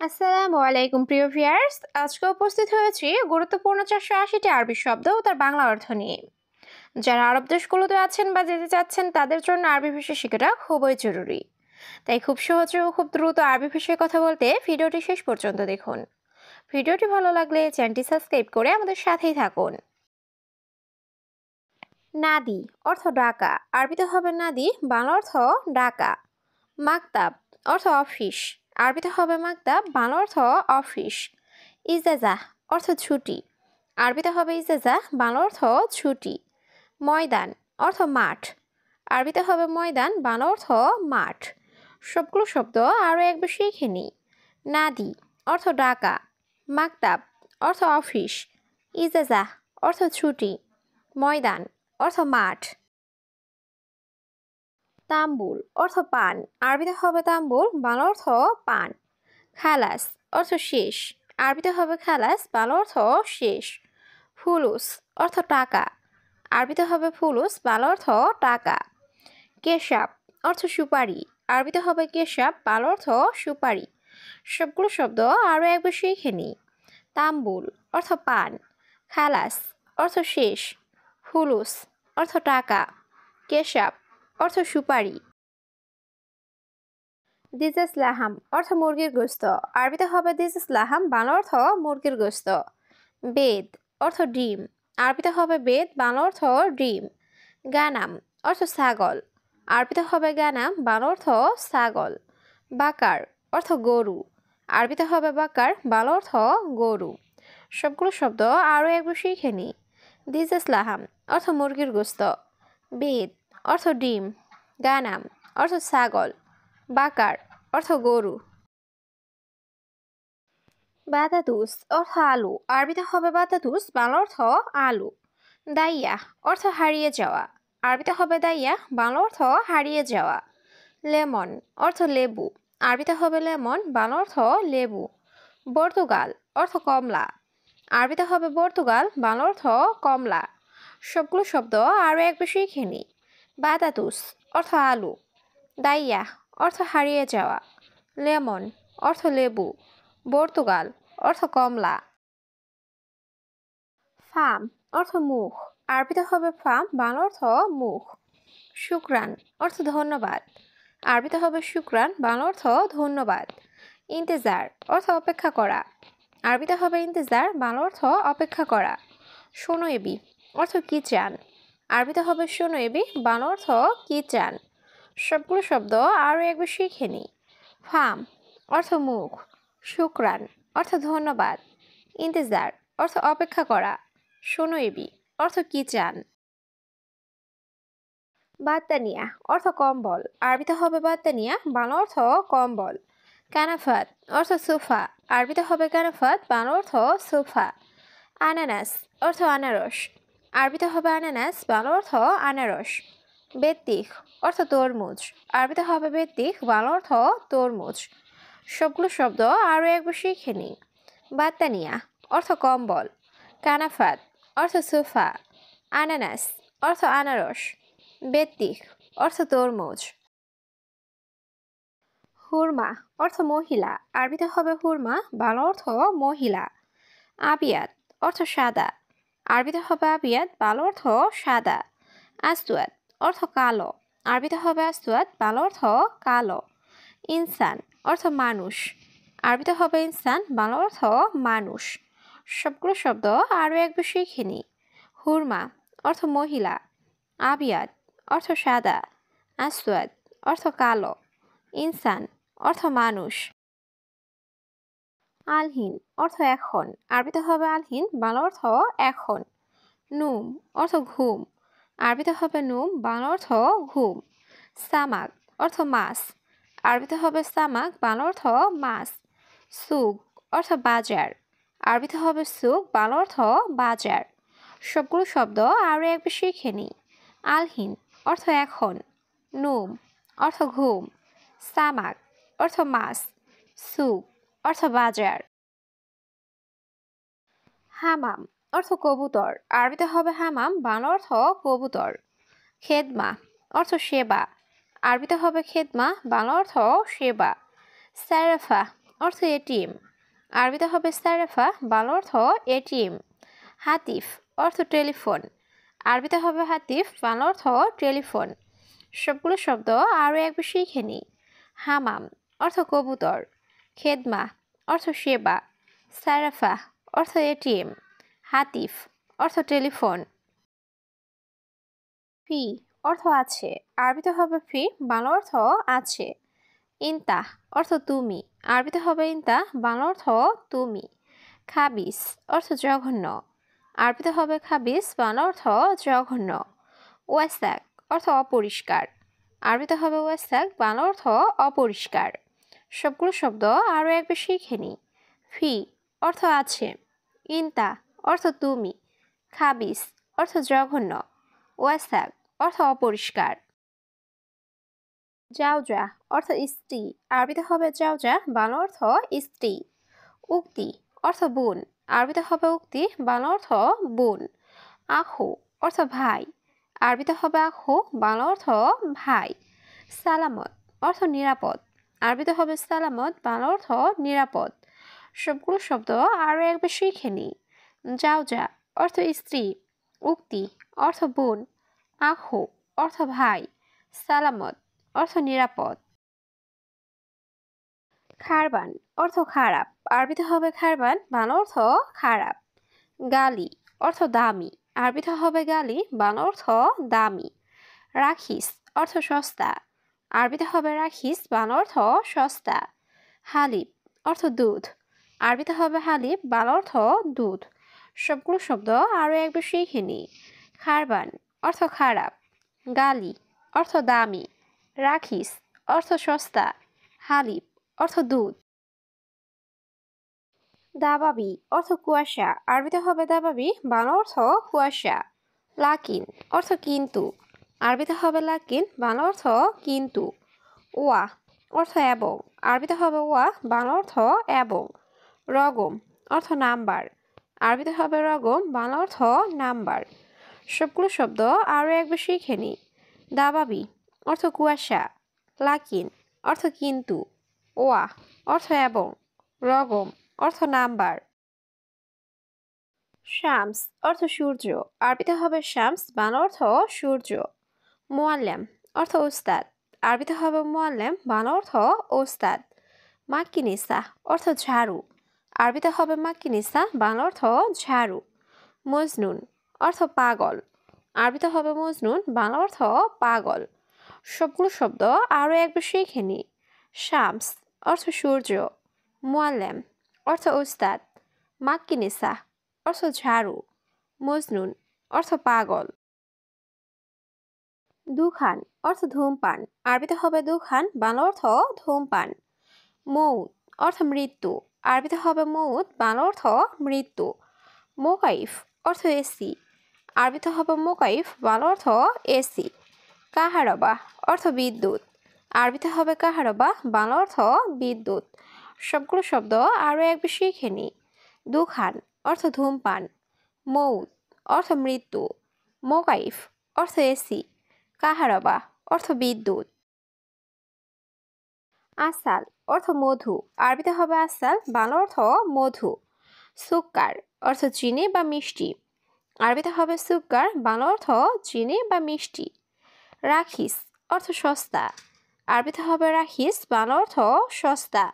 আসসালামু আলাইকুম প্রিয় ভিউয়ার্স, আজকে উপস্থিত হয়েছি গুরুত্বপূর্ণ 480টি আরবি শব্দ ও তার বাংলা অর্থ নিয়ে। যারা আরব দেশগুলোতে আছেন বা যেতে চাচ্ছেন তাদের জন্য আরবি ভাষা শেখাটা খুবই জরুরি। তাই খুব সহজে ও খুব দ্রুত আরবি ভাষায় কথা বলতে ভিডিওটি শেষ পর্যন্ত দেখুন। ভিডিওটি ভালো লাগলে চ্যানেলটি সাবস্ক্রাইব করে আমাদের সাথেই থাকুন। নাদি অর্থ ডাকা, আরবিতে হবে নাদি, বাংলা অর্থ ডাকা। মাকতাব অর্থ অফিস, আরবিতে হবে মাকতাব, বাংলা অর্থ অফিস। ইজাজাহ অর্থ ছুটি, আরবিতে হবে ইজাজাহ, বাংলা অর্থ ছুটি। ময়দান অর্থ মাঠ, আরবিতে হবে ময়দান, বাংলা অর্থ মাঠ। সবগুলো শব্দ আরও একবার শিখে নিই। নাদি অর্থ ডাকা, মাকতাব অর্থ অফিস, ইজাজাহ অর্থ ছুটি, ময়দান অর্থ মাঠ। তাম্বুল অর্থ পান, আরবিতে হবে তাম্বুল, বাংলা অর্থ পান। খালাস অর্থ শেষ, আরবিতে হবে খালাস, বাংলা অর্থ শেষ। ফুলুস অর্থ টাকা, আরবিতে হবে ফুলুস, বাংলা অর্থ টাকা। কেশাব অর্থ সুপারি, আরবিতে হবে কেশাব, বাংলা অর্থ সুপারি। সবগুলো শব্দ আরও একবার শিখে নিই। তাম্বুল অর্থ পান, খালাস অর্থ শেষ, ফুলুস অর্থ টাকা, কেশাব অর্থ সুপারি। দিজেস লাহাম অর্থ মুরগির গোস্ত, আরবিতে হবে দিজেস লাহাম, বাংলা অর্থ মুরগির গোস্ত। বেদ অর্থ ডিম, আরবিতে হবে বেদ, বাংলা অর্থ ডিম। গানাম অর্থ ছাগল, আরবিতে হবে গানাম, বাংলা অর্থ ছাগল। বাকার অর্থ গরু, আরবিতে হবে বাকার, বাংলা অর্থ গরু। সবগুলো শব্দ আরও একবার শিখে নিই। দিজেস লাহাম অর্থ মুরগির গোস্ত, বেদ অর্থ ডিম, গানাম অর্থ ছাগল, বাকার অর্থ গরু। বাতাতুস অর্থ আলু, আরবিতে হবে বাতাতুস, বাংলা অর্থ আলু। দাইয়া অর্থ হারিয়ে যাওয়া, আরবিতে হবে দাইয়া, বাংলা অর্থ হারিয়ে যাওয়া। লেমন অর্থ লেবু, আরবিতে হবে লেমন, বাংলা অর্থ লেবু। পর্তুগাল অর্থ কমলা, আরবিতে হবে পর্তুগাল, বাংলা অর্থ কমলা। সবগুলো শব্দ আরও একবার শিখে নিই। বাতাতুস অর্থ আলু, দাইয়া অর্থ হারিয়ে যাওয়া, লেমন অর্থ লেবু, পর্তুগাল অর্থ কমলা। ফাম অর্থ মুখ, আরবিতে হবে ফাম, বাংলা অর্থ মুখ। শুক্রান অর্থ ধন্যবাদ, আরবিতে হবে শুক্রান, বাংলা অর্থ ধন্যবাদ। ইন্তেজার অর্থ অপেক্ষা করা, আরবিতে হবে ইন্তেজার, বাংলা অর্থ অপেক্ষা করা। শোনোয়েবি অর্থ কি চান, আরবিতে হবে শোনোয়েবি, বাংলা অর্থ কি চান। সবগুলো শব্দ আরও একবার শিখে নিই। ফাম অর্থ মুখ, শুক্রান অর্থ ধন্যবাদ, ইন্তেজার অর্থ অপেক্ষা করা, শোনোয়েবি অর্থ কি চান। বাত্তানিয়া অর্থ কম্বল, আরবিতে হবে বাত্তানিয়া, বাংলা অর্থ কম্বল। কানাফাত অর্থ সোফা, আরবিতে হবে কানাফাত, বাংলা অর্থ সোফা। আনানাস অর্থ আনারস, আরবিতে হবে আনানাস, বাংলা অর্থ আনারস। বেত্তিখ অর্থ তরমুজ, আরবিতে হবে বেত্তিখ, বাংলা অর্থ তরমুজ। সবগুলো শব্দ আরও একবার শিখে নিই। বাত্তানিয়া অর্থ কম্বল, কানাফাত অর্থ সোফা, আনানাস অর্থ আনারস, বেত্তিখ অর্থ তরমুজ। হুরমা অর্থ মহিলা, আরবিতে হবে হুরমা, বাংলা অর্থ মহিলা। আবিয়াত অর্থ সাদা, আরবিতে হবে আবিয়াত, বাংলা অর্থ সাদা। আসওয়াদ অর্থ কালো, আরবিতে হবে আসওয়াদ, বাংলা অর্থ কালো। ইনসান অর্থ মানুষ, আরবিতে হবে ইনসান, বাংলা অর্থ মানুষ। সবগুলো শব্দ আরও একবার শিখে নিই। হুরমা অর্থ মহিলা, আবিয়াত অর্থ সাদা, আসওয়াদ অর্থ কালো, ইনসান অর্থ মানুষ। আলহিন অর্থ এখন, আরবিতে হবে আলহিন, বাংলা অর্থ এখন। নুম অর্থ ঘুম, আরবিতে হবে নুম, বাংলা অর্থ ঘুম। সামাক অর্থ মাছ, আরবিতে হবে সামাক, বাংলা অর্থ মাছ। সুক অর্থ বাজার, আরবিতে হবে সুক, বাংলা অর্থ বাজার। সবগুলো শব্দ আরও একবার শিখে নিই। আলহিন অর্থ এখন, নুম অর্থ ঘুম, সামাক অর্থ মাছ, সুক অর্থ বাজার। হামাম অর্থ কবুতর, আরবিতে হবে হামাম, বাংলা অর্থ কবুতর। খেদমা অর্থ সেবা, আরবিতে হবে খেদমা, বাংলা অর্থ সেবা। সারাফা অর্থ এটিএম। আরবিতে হবে সারাফা, বাংলা অর্থ এটিএম। হাতিফ অর্থ টেলিফোন। আরবিতে হবে হাতিফ, বাংলা অর্থ টেলিফোন। সবগুলো শব্দ আরও একবার শিখে নিই। হামাম অর্থ কবুতর। খেদমা অর্থ সেবা। সারাফা অর্থ এটিএম। হাতিফ অর্থ টেলিফোন। ফি অর্থ আছে। আরবিতে হবে ফি, বাংলা অর্থ আছে। ইনতা অর্থ তুমি। আরবিতে হবে ইনতা, বাংলা অর্থ তুমি। খাবিস অর্থ জঘন্য। আরবিতে হবে খাবিস, বাংলা অর্থ জঘন্য। ওয়াসাক অর্থ অপরিষ্কার। আরবিতে হবে ওয়াসাক, বাংলা অর্থ অপরিষ্কার। সবগুলো শব্দ আরও একবার শিখে নিই। ফি অর্থ আছে। ইনতা অর্থ তুমি। খাবিস অর্থ জঘন্য। ওয়াসাক অর্থ অপরিষ্কার। জাওজা অর্থ স্ত্রী। আরবিতে হবে জাওজা, বাংলা অর্থ স্ত্রী। উক্তি অর্থ বোন। আরবিতে হবে উক্তি, বাংলা অর্থ বোন। আখু অর্থ ভাই। আরবিতে হবে আখু, বাংলা অর্থ ভাই। সালামত অর্থ নিরাপদ। আরবিতে হবে সালামত, বাংলা অর্থ নিরাপদ। সবগুলো শব্দ আরও একবার শিখে নিই। জাওজা অর্থ স্ত্রী। উক্তি অর্থ বোন। আখু অর্থ ভাই। সালামত অর্থ নিরাপদ। খারবান অর্থ খারাপ। আরবিতে হবে খারবান, বাংলা অর্থ খারাপ। গালি অর্থ দামি। আরবিতে হবে গালি, বাংলা অর্থ দামি। রাখিস অর্থ সস্তা। আরবিতে হবে রাখিস, বাংলা অর্থ সস্তা। হালিব অর্থ দুধ। আরবিতে হবে হালিব, বাংলা অর্থ দুধ। সবগুলো শব্দ আরও একবার শিখে নিই। খারবান অর্থ খারাপ। গালি অর্থ দামি। রাখিস অর্থ সস্তা। হালিব অর্থ দুধ। দাবাবি অর্থ কুয়াশা। আরবিতে হবে দাবাবি, বাংলা অর্থ কুয়াশা। লাকিন অর্থ কিন্তু। আরবিতে হবে লাকিন, বাংলা অর্থ কিন্তু। ওয়া অর্থ এবং। আরবিতে হবে ওয়া, বাংলা অর্থ এবং। রগম অর্থ নাম্বার। আরবিতে হবে রগম, বাংলা অর্থ নাম্বার। সবগুলো শব্দ আরও একবার শিখে নিই। দাবাবি অর্থ কুয়াশা। লাকিন অর্থ কিন্তু। ওয়া অর্থ এবং। রগম অর্থ নাম্বার। শামস অর্থ সূর্য। আরবিতে হবে শামস, বাংলা অর্থ সূর্য। মুআল্লাম অর্থ ওস্তাদ। আরবিতে হবে মুআল্লাম, বাংলা অর্থ ওস্তাদ। মাক্কিনিসা অর্থ ঝাড়ু। আরবিতে হবে মাক্কিনিসা, বাংলা অর্থ ঝাড়ু। মজনুন অর্থ পাগল। আরবিতে হবে মজনুন, বাংলা অর্থ পাগল। সবগুলো শব্দ আরও একবার শিখে নিই। শামস অর্থ সূর্য। মুআল্লাম অর্থ ওস্তাদ। মাক্কিনিসা অর্থ ঝাড়ু। মজনুন অর্থ পাগল। দুখান অর্থ ধূমপান। আরবিতে হবে দুখান, বাংলা অর্থ ধূমপান। মৌত অর্থ মৃত্যু। আরবিতে হবে মৌত, বাংলা অর্থ মৃত্যু। মোকাইফ অর্থ এসি। আরবিতে হবে মোকাইফ, বাংলা অর্থ এসি। কাহারবা অর্থ বিদ্যুৎ। আরবিতে হবে কাহারবা, বাংলা অর্থ বিদ্যুৎ। সবগুলো শব্দ আরও একবার শিখে নিই। দুখান অর্থ ধূমপান। মৌত অর্থ মৃত্যু। মোকাইফ অর্থ এসি। কাহারবা অর্থ বিদ্যুৎ। আসাল অর্থ মধু। আরবিতে হবে আসাল, বাংলা অর্থ মধু। সুক্কার অর্থ চিনি বা মিষ্টি। আরবিতে হবে সুক্কার, বাংলা অর্থ চিনি বা মিষ্টি। রাখিস অর্থ সস্তা। আরবিতে হবে রাখিস, বাংলা অর্থ সস্তা।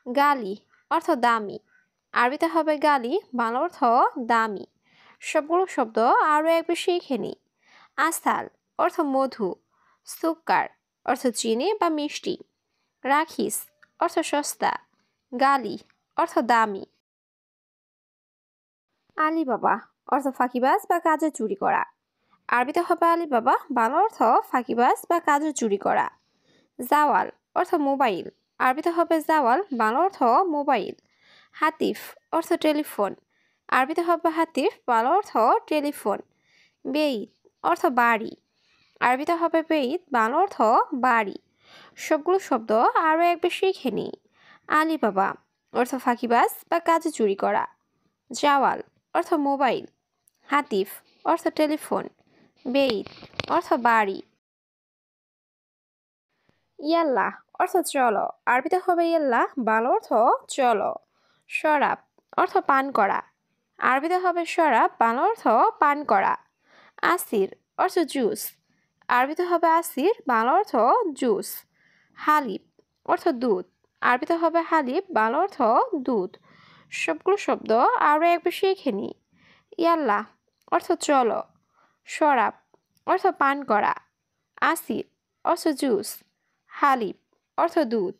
গালি অর্থ দামি। আরবিতে হবে গালি, বাংলা অর্থ দামি। সবগুলো শব্দ আরও একবার শিখে নিই। আসাল অর্থ মধু। সুক্কার অর্থ চিনি বা মিষ্টি। রাখিস অর্থ সস্তা। গালি অর্থ দামি। আলিবাবা অর্থ ফাঁকিবাজ বা কাজে চুরি করা। আরবিতে হবে আলিবাবা, বাংলা অর্থ ফাঁকিবাজ বা কাজে চুরি করা। জাওয়াল অর্থ মোবাইল। আরবিতে হবে জাওয়াল, বাংলা অর্থ মোবাইল। হাতিফ অর্থ টেলিফোন। আরবিতে হবে হাতিফ, বাংলা অর্থ টেলিফোন। বেইত অর্থ বাড়ি। আরবিতে হবে বেইত, বাংলা অর্থ বাড়ি। সবগুলো শব্দ আরও একবার শিখে নিই। আলিবাবা অর্থ ফাঁকিবাজ বা কাজে চুরি করা। জাওয়াল অর্থ মোবাইল। হাতিফ অর্থ টেলিফোন। বেইত অর্থ বাড়ি। ইয়াল্লাহ অর্থ চলো। আরবিতে হবে ইয়াল্লা, বাংলা অর্থ চলো। শরাব অর্থ পান করা। আরবিতে হবে শরাব, বাংলা অর্থ পান করা। আসির অর্থ জুস। আরবিতে হবে আসির, বাংলা অর্থ জুস। হালিব অর্থ দুধ। আরবিতে হবে হালিব, বাংলা অর্থ দুধ। সবগুলো শব্দ আরও একবার শিখে নিই। ইয়াল্লা অর্থ চলো। শরাব অর্থ পান করা। আসির অর্থ জুস। হালিব অর্থ দুধ।